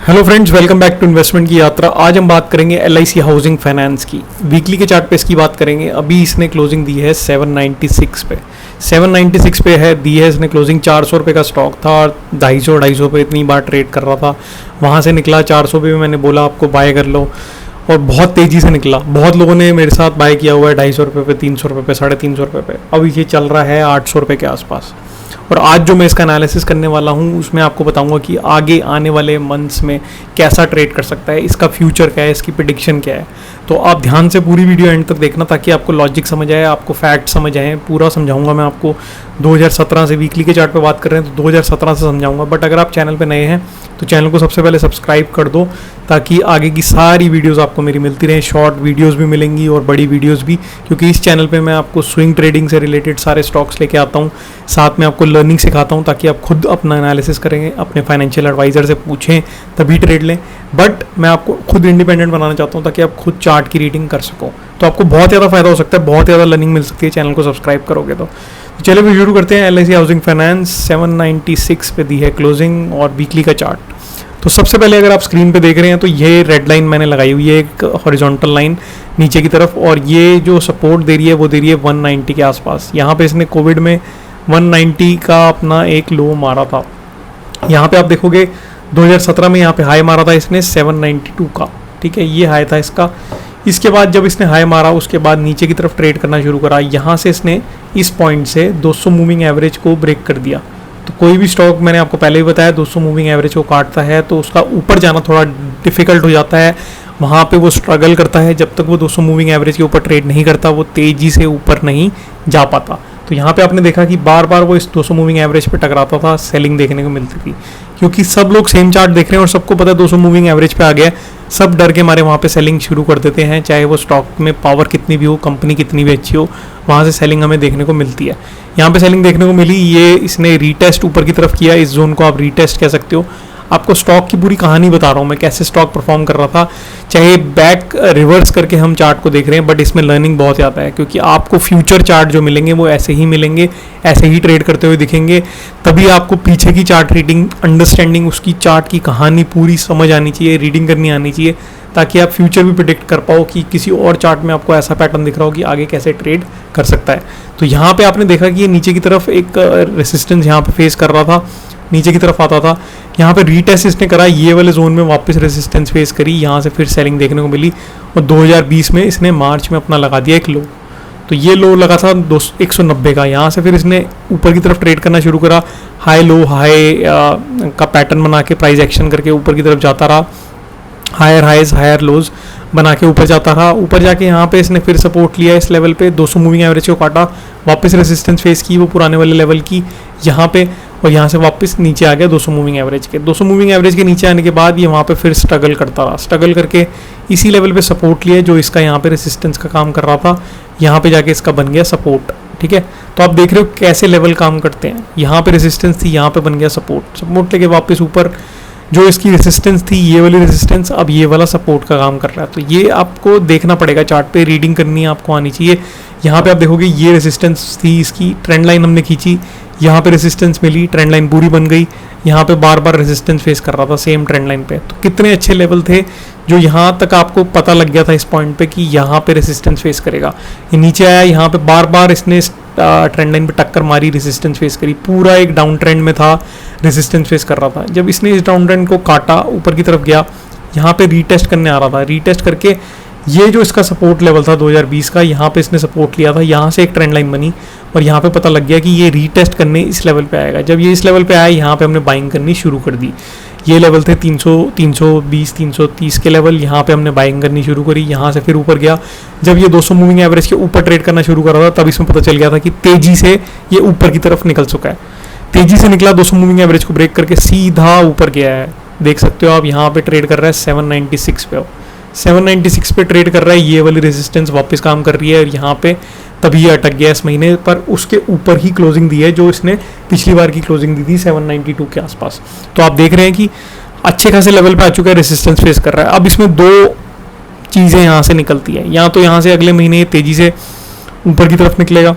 Hello friends, welcome back to investment की यात्रा। आज हम बात करेंगे LIC हाउसिंग फाइनेंस की। वीकली के चार्ट पे इसकी बात करेंगे। अभी इसने क्लोजिंग दी है 796 पे। 796 पे है दी है इसने क्लोजिंग। 400 रुपये का स्टॉक था और 250 पे इतनी बार ट्रेड कर रहा था। वहाँ से निकला 400 पे, मैंने बोला आपको बाय कर लो और बहुत तेज़ी से निकला। बहुत लोगों ने मेरे साथ बाय किया हुआ है 250 रुपये पे, 300 रुपये पे, 350 रुपये पे। अब ये चल रहा है 800 रुपये के आसपास। और आज जो मैं इसका एनालिसिस करने वाला हूँ उसमें आपको बताऊंगा कि आगे आने वाले मंथ्स में कैसा ट्रेड कर सकता है, इसका फ्यूचर क्या है, इसकी प्रेडिक्शन क्या है। तो आप ध्यान से पूरी वीडियो एंड तक देखना ताकि आपको लॉजिक समझ आए, आपको फैक्ट समझ आए। पूरा समझाऊंगा मैं आपको। 2017 से वीकली के चार्ट पे बात कर रहे हैं तो 2017 से समझाऊंगा। बट अगर आप चैनल पे नए हैं तो चैनल को सबसे पहले सब्सक्राइब कर दो ताकि आगे की सारी वीडियोस आपको मेरी मिलती रहें। शॉर्ट वीडियोस भी मिलेंगी और बड़ी वीडियोस भी, क्योंकि इस चैनल पे मैं आपको स्विंग ट्रेडिंग से रिलेटेड सारे स्टॉक्स लेके आता हूँ। साथ में आपको लर्निंग सिखाता हूँ ताकि आप खुद अपना एनालिसिस करेंगे, अपने फाइनेंशियल एडवाइजर से पूछें तभी ट्रेड लें। बट मैं आपको खुद इंडिपेंडेंट बनाना चाहता हूँ ताकि आप खुद चार्ट की रीडिंग कर सको। तो आपको बहुत ज़्यादा फायदा हो सकता है, बहुत ज़्यादा लर्निंग मिल सकती है चैनल को सब्सक्राइब करोगे तो। चलिए फिर शुरू करते हैं। LIC हाउसिंग फाइनेंस 796 पे दी है क्लोजिंग और वीकली का चार्ट। तो सबसे पहले अगर आप स्क्रीन पे देख रहे हैं तो ये रेड लाइन मैंने लगाई हुई है, एक हॉरिजॉन्टल लाइन नीचे की तरफ, और ये जो सपोर्ट दे रही है वो दे रही है 190 के आसपास। यहाँ पे इसने कोविड में 190 का अपना एक लो मारा था। यहाँ पे आप देखोगे 2017 में यहाँ पे हाई मारा था इसने 792 का, ठीक है, ये हाई था इसका। इसके बाद जब इसने हाई मारा उसके बाद नीचे की तरफ ट्रेड करना शुरू करा। यहाँ से इसने इस पॉइंट से 200 मूविंग एवरेज को ब्रेक कर दिया। तो कोई भी स्टॉक, मैंने आपको पहले ही बताया, 200 मूविंग एवरेज को काटता है तो उसका ऊपर जाना थोड़ा डिफिकल्ट हो जाता है। वहाँ पे वो स्ट्रगल करता है। जब तक वो 200 मूविंग एवरेज के ऊपर ट्रेड नहीं करता वो तेज़ी से ऊपर नहीं जा पाता। तो यहाँ पे आपने देखा कि बार बार वो इस 200 मूविंग एवरेज पे टकराता था, सेलिंग देखने को मिलती थी, क्योंकि सब लोग सेम चार्ट देख रहे हैं और सबको पता है 200 मूविंग एवरेज पे आ गया। सब डर के मारे वहाँ पे सेलिंग शुरू कर देते हैं, चाहे वो स्टॉक में पावर कितनी भी हो, कंपनी कितनी भी अच्छी हो, वहाँ से सेलिंग हमें देखने को मिलती है। यहाँ पे सेलिंग देखने को मिली। ये इसने रीटेस्ट ऊपर की तरफ किया, इस जोन को आप रीटेस्ट कह सकते हो। आपको स्टॉक की पूरी कहानी बता रहा हूँ मैं, कैसे स्टॉक परफॉर्म कर रहा था। चाहे बैक रिवर्स करके हम चार्ट को देख रहे हैं, बट इसमें लर्निंग बहुत ज़्यादा है, क्योंकि आपको फ्यूचर चार्ट जो मिलेंगे वो ऐसे ही मिलेंगे, ऐसे ही ट्रेड करते हुए दिखेंगे। तभी आपको पीछे की चार्ट रीडिंग, अंडरस्टैंडिंग, उसकी चार्ट की कहानी पूरी समझ आनी चाहिए, रीडिंग करनी आनी चाहिए, ताकि आप फ्यूचर भी प्रिडिक्ट कर पाओ कि किसी और चार्ट में आपको ऐसा पैटर्न दिख रहा हो कि आगे कैसे ट्रेड कर सकता है। तो यहाँ पे आपने देखा कि ये नीचे की तरफ एक रेसिस्टेंस यहाँ पे फेस कर रहा था, नीचे की तरफ आता था। यहाँ पे रीटेस्ट इसने करा, ये वाले जोन में वापस रेसिस्टेंस फेस करी, यहाँ से फिर सेलिंग देखने को मिली और 2020 में इसने मार्च में अपना लगा दिया एक लो। तो ये लो लगा था 190 का। यहाँ से फिर इसने ऊपर की तरफ ट्रेड करना शुरू करा, हाई लो हाई का पैटर्न बना के प्राइस एक्शन करके ऊपर की तरफ जाता रहा, हायर हाइज हायर लोज बना के ऊपर जाता रहा। ऊपर जाके यहाँ पे इसने फिर सपोर्ट लिया इस लेवल पे, 200 मूविंग एवरेज को काटा, वापस रेजिस्टेंस फेस की वो पुराने वाले लेवल की यहाँ पे, और यहाँ से वापस नीचे आ गया 200 मूविंग एवरेज के। 200 मूविंग एवरेज के नीचे आने के बाद ये वहाँ पे फिर स्ट्रगल करता रहा, स्ट्रगल करके इसी लेवल पे सपोर्ट लिया जो इसका यहाँ पे रेजिस्टेंस का काम कर रहा था। यहाँ पे जाके इसका बन गया सपोर्ट, ठीक है। तो आप देख रहे हो कैसे लेवल काम करते हैं। यहाँ पे रेजिस्टेंस थी, यहाँ पे बन गया सपोर्ट, सपोर्ट लेके वापस ऊपर जो इसकी रेजिस्टेंस थी, ये वाली रेजिस्टेंस अब ये वाला सपोर्ट का काम कर रहा है। तो ये आपको देखना पड़ेगा चार्ट पे, रीडिंग करनी है आपको आनी चाहिए। यहाँ पे आप देखोगे ये रेजिस्टेंस थी, इसकी ट्रेंड लाइन हमने खींची, यहाँ पे रेजिस्टेंस मिली, ट्रेंड लाइन पूरी बन गई। यहाँ पे बार बार रेजिस्टेंस फेस कर रहा था सेम ट्रेंड लाइन पे। तो कितने अच्छे लेवल थे जो यहाँ तक आपको पता लग गया था इस पॉइंट पे कि यहाँ पे रेजिस्टेंस फेस करेगा। ये नीचे आया, यहाँ पे बार बार इसने ट्रेंड लाइन पे टक्कर मारी, रेजिस्टेंस फेस करी, पूरा एक डाउन ट्रेंड में था, रेजिस्टेंस फेस कर रहा था। जब इसने इस डाउन ट्रेंड को काटा, ऊपर की तरफ गया, यहाँ पे रीटेस्ट करने आ रहा था, रीटेस्ट करके ये जो इसका सपोर्ट लेवल था 2020 का, यहाँ पे इसने सपोर्ट लिया था, यहाँ से एक ट्रेंड लाइन बनी और यहाँ पे पता लग गया कि ये रीटेस्ट करने इस लेवल पे आएगा। जब ये इस लेवल पे आया, यहाँ पे हमने बाइंग करनी शुरू कर दी। ये लेवल थे 300, 320, 330 के लेवल, यहाँ पे हमने बाइंग करनी शुरू करी। यहाँ से फिर ऊपर गया, जब ये 200 मूविंग एवरेज के ऊपर ट्रेड करना शुरू कर रहा था तब इसमें पता चल गया था कि तेजी से ये ऊपर की तरफ निकल चुका है। तेजी से निकला, 200 मूविंग एवरेज को ब्रेक करके सीधा ऊपर गया है। देख सकते हो आप, यहाँ पे ट्रेड कर रहा है 796 पे, 796 पे ट्रेड कर रहा है। ये वाली रेजिस्टेंस वापस काम कर रही है और यहाँ पे तभी ये अटक गया इस महीने पर, उसके ऊपर ही क्लोजिंग दी है जो इसने पिछली बार की क्लोजिंग दी थी 792 के आसपास। तो आप देख रहे हैं कि अच्छे खासे लेवल पे आ चुका है, रेजिस्टेंस फेस कर रहा है। अब इसमें दो चीज़ें यहाँ से निकलती है, या तो यहाँ से अगले महीने तेज़ी से ऊपर की तरफ निकलेगा,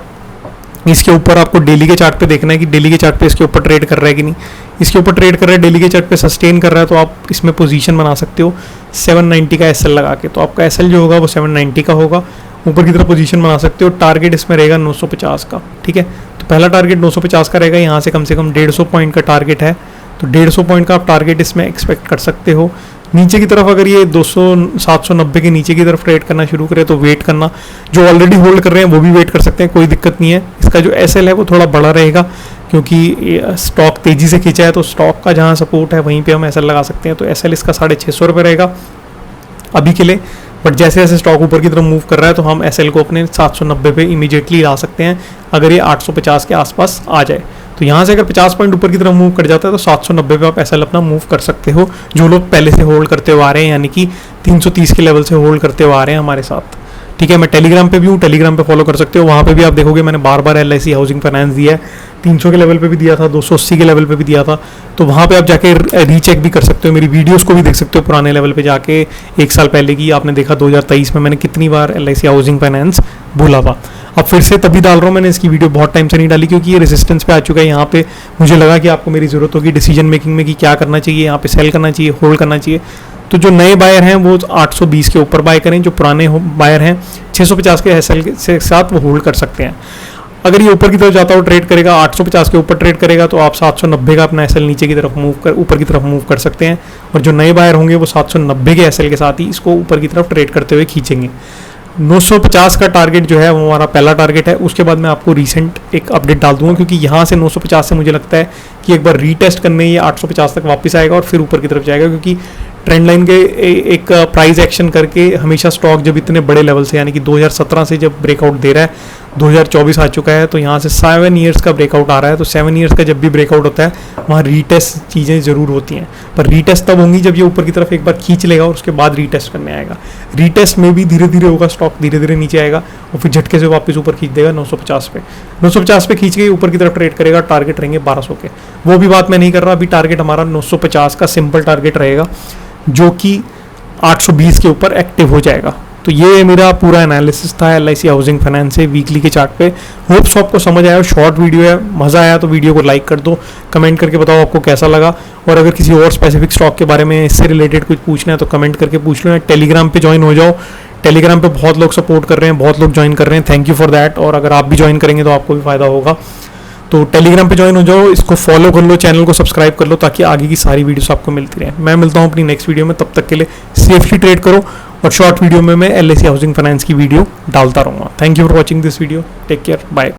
इसके ऊपर आपको डेली के चार्ट पे देखना है कि डेली के चार्ट पे इसके ऊपर ट्रेड कर रहा है कि नहीं। इसके ऊपर ट्रेड कर रहा है, डेली के चार्ट पे सस्टेन कर रहा है, तो आप इसमें पोजीशन बना सकते हो 790 का एसएल लगा के। तो आपका एसएल जो होगा वो 790 का होगा, ऊपर की तरफ पोजीशन बना सकते हो। टारगेट इसमें रहेगा 950 का, ठीक है। तो पहला टारगेट 950 का रहेगा, यहाँ से कम 150 पॉइंट का टारगेट है, तो 150 पॉइंट का आप टारगेट इसमें एक्सपेक्ट कर सकते हो। नीचे की तरफ अगर ये 790 के नीचे की तरफ ट्रेड करना शुरू करे तो वेट करना, जो ऑलरेडी होल्ड कर रहे हैं वो भी वेट कर सकते हैं, कोई दिक्कत नहीं है। इसका जो एसएल है वो थोड़ा बड़ा रहेगा, क्योंकि स्टॉक तेजी से खींचा है, तो स्टॉक का जहाँ सपोर्ट है वहीं पे हम एसएल लगा सकते हैं। तो एसएल इसका 650 रुपये रहेगा अभी के लिए, बट जैसे जैसे स्टॉक ऊपर की तरफ मूव कर रहा है तो हम एसएल को अपने 790 पे इमीडिएटली ला सकते हैं अगर ये 850 के आसपास आ जाए। तो यहाँ से अगर 50 पॉइंट ऊपर की तरफ मूव कर जाता है तो 790 पे आप एसएल अपना मूव कर सकते हो, जो लोग पहले से होल्ड करते हुए आ रहे हैं, यानी कि 330 के लेवल से होल्ड करते हुए आ रहे हैं हमारे साथ, ठीक है। मैं टेलीग्राम पे भी हूँ, टेलीग्राम पे फॉलो कर सकते हो, वहाँ पे भी आप देखोगे मैंने बार बार LIC हाउसिंग फाइनेंस दिया है, 300 के लेवल पे भी दिया था, 280 के लेवल पे भी दिया था। तो वहाँ पे आप जाके रीचेक भी कर सकते हो, मेरी वीडियोस को भी देख सकते हो पुराने लेवल पे जाके। 1 साल पहले की आपने देखा 2023 में मैंने कितनी बार LIC हाउसिंग फाइनेंस बोला था। अब फिर से तभी डाल रहा हूँ, मैंने इसकी वीडियो बहुत टाइम से नहीं डाली क्योंकि ये रेजिस्टेंस पे आ चुका है। यहाँ पे मुझे लगा कि आपको मेरी ज़रूरत होगी डिसीजन मेकिंग में कि क्या करना चाहिए, यहाँ पे सेल करना चाहिए, होल्ड करना चाहिए। तो जो नए बायर हैं वो 820 के ऊपर बाय करें, जो पुराने बायर हैं 650 के एसएल के साथ वो होल्ड कर सकते हैं। अगर ये ऊपर की तरफ जाता हो ट्रेड करेगा, 850 के ऊपर ट्रेड करेगा, तो आप 790 का अपना एसएल नीचे की तरफ ऊपर की तरफ मूव कर सकते हैं। और जो नए बायर होंगे वो 790 के एसएल के साथ ही इसको ऊपर की तरफ ट्रेड करते हुए खींचेंगे। 950 का टारगेट जो है वो हमारा पहला टारगेट है। उसके बाद मैं आपको रिसेंट एक अपडेट डाल दूंगा, क्योंकि यहाँ से 950 से मुझे लगता है कि एक बार रीटेस्ट करने ये 850 तक वापस आएगा और फिर ऊपर की तरफ जाएगा, क्योंकि ट्रेंड लाइन के एक प्राइस एक्शन करके हमेशा स्टॉक जब इतने बड़े लेवल से, यानी कि 2017 से जब ब्रेकआउट दे रहा है, 2024 आ चुका है, तो यहाँ से 7 ईयर्स का ब्रेकआउट आ रहा है। तो 7 ईयर्स का जब भी ब्रेकआउट होता है वहाँ रीटेस्ट चीज़ें ज़रूर होती हैं, पर रीटेस्ट तब होंगी जब ये ऊपर की तरफ एक बार खींच लेगा और उसके बाद रीटेस्ट करने आएगा। रीटेस्ट में भी धीरे धीरे होगा, स्टॉक धीरे धीरे नीचे आएगा और फिर झटके से वापस ऊपर खींच देगा 950 पे। 950 पे खींच के ऊपर की तरफ ट्रेड करेगा, टारगेट रहेंगे 1200 के। वो भी बात मैं नहीं कर रहा, अभी टारगेट हमारा 950 का सिंपल टारगेट रहेगा, जो कि 820 के ऊपर एक्टिव हो जाएगा। तो ये मेरा पूरा एनालिसिस था LIC हाउसिंग फाइनेंस से वीकली के चार्ट पे। होप्स आपको समझ आया, शॉर्ट वीडियो है, मज़ा आया तो वीडियो को लाइक कर दो, कमेंट करके बताओ आपको कैसा लगा। और अगर किसी और स्पेसिफिक स्टॉक के बारे में इससे रिलेटेड कुछ पूछना है तो कमेंट करके पूछ लो। टेलीग्राम पे ज्वाइन हो जाओ, टेलीग्राम पे बहुत लोग सपोर्ट कर रहे हैं, बहुत लोग ज्वाइन कर रहे हैं, थैंक यू फॉर दैट। और अगर आप भी ज्वाइन करेंगे तो आपको भी फ़ायदा होगा। तो टेलीग्राम पे ज्वाइन हो जाओ, इसको फॉलो कर लो, चैनल को सब्सक्राइब कर लो, ताकि आगे की सारी वीडियोस आपको मिलती रहे। मैं मिलता हूँ अपनी नेक्स्ट वीडियो में, तब तक के लिए सेफली ट्रेड करो। और शॉर्ट वीडियो में मैं LIC हाउसिंग फाइनेंस की वीडियो डालता रहूँगा। Thank you for watching this video, take care, bye.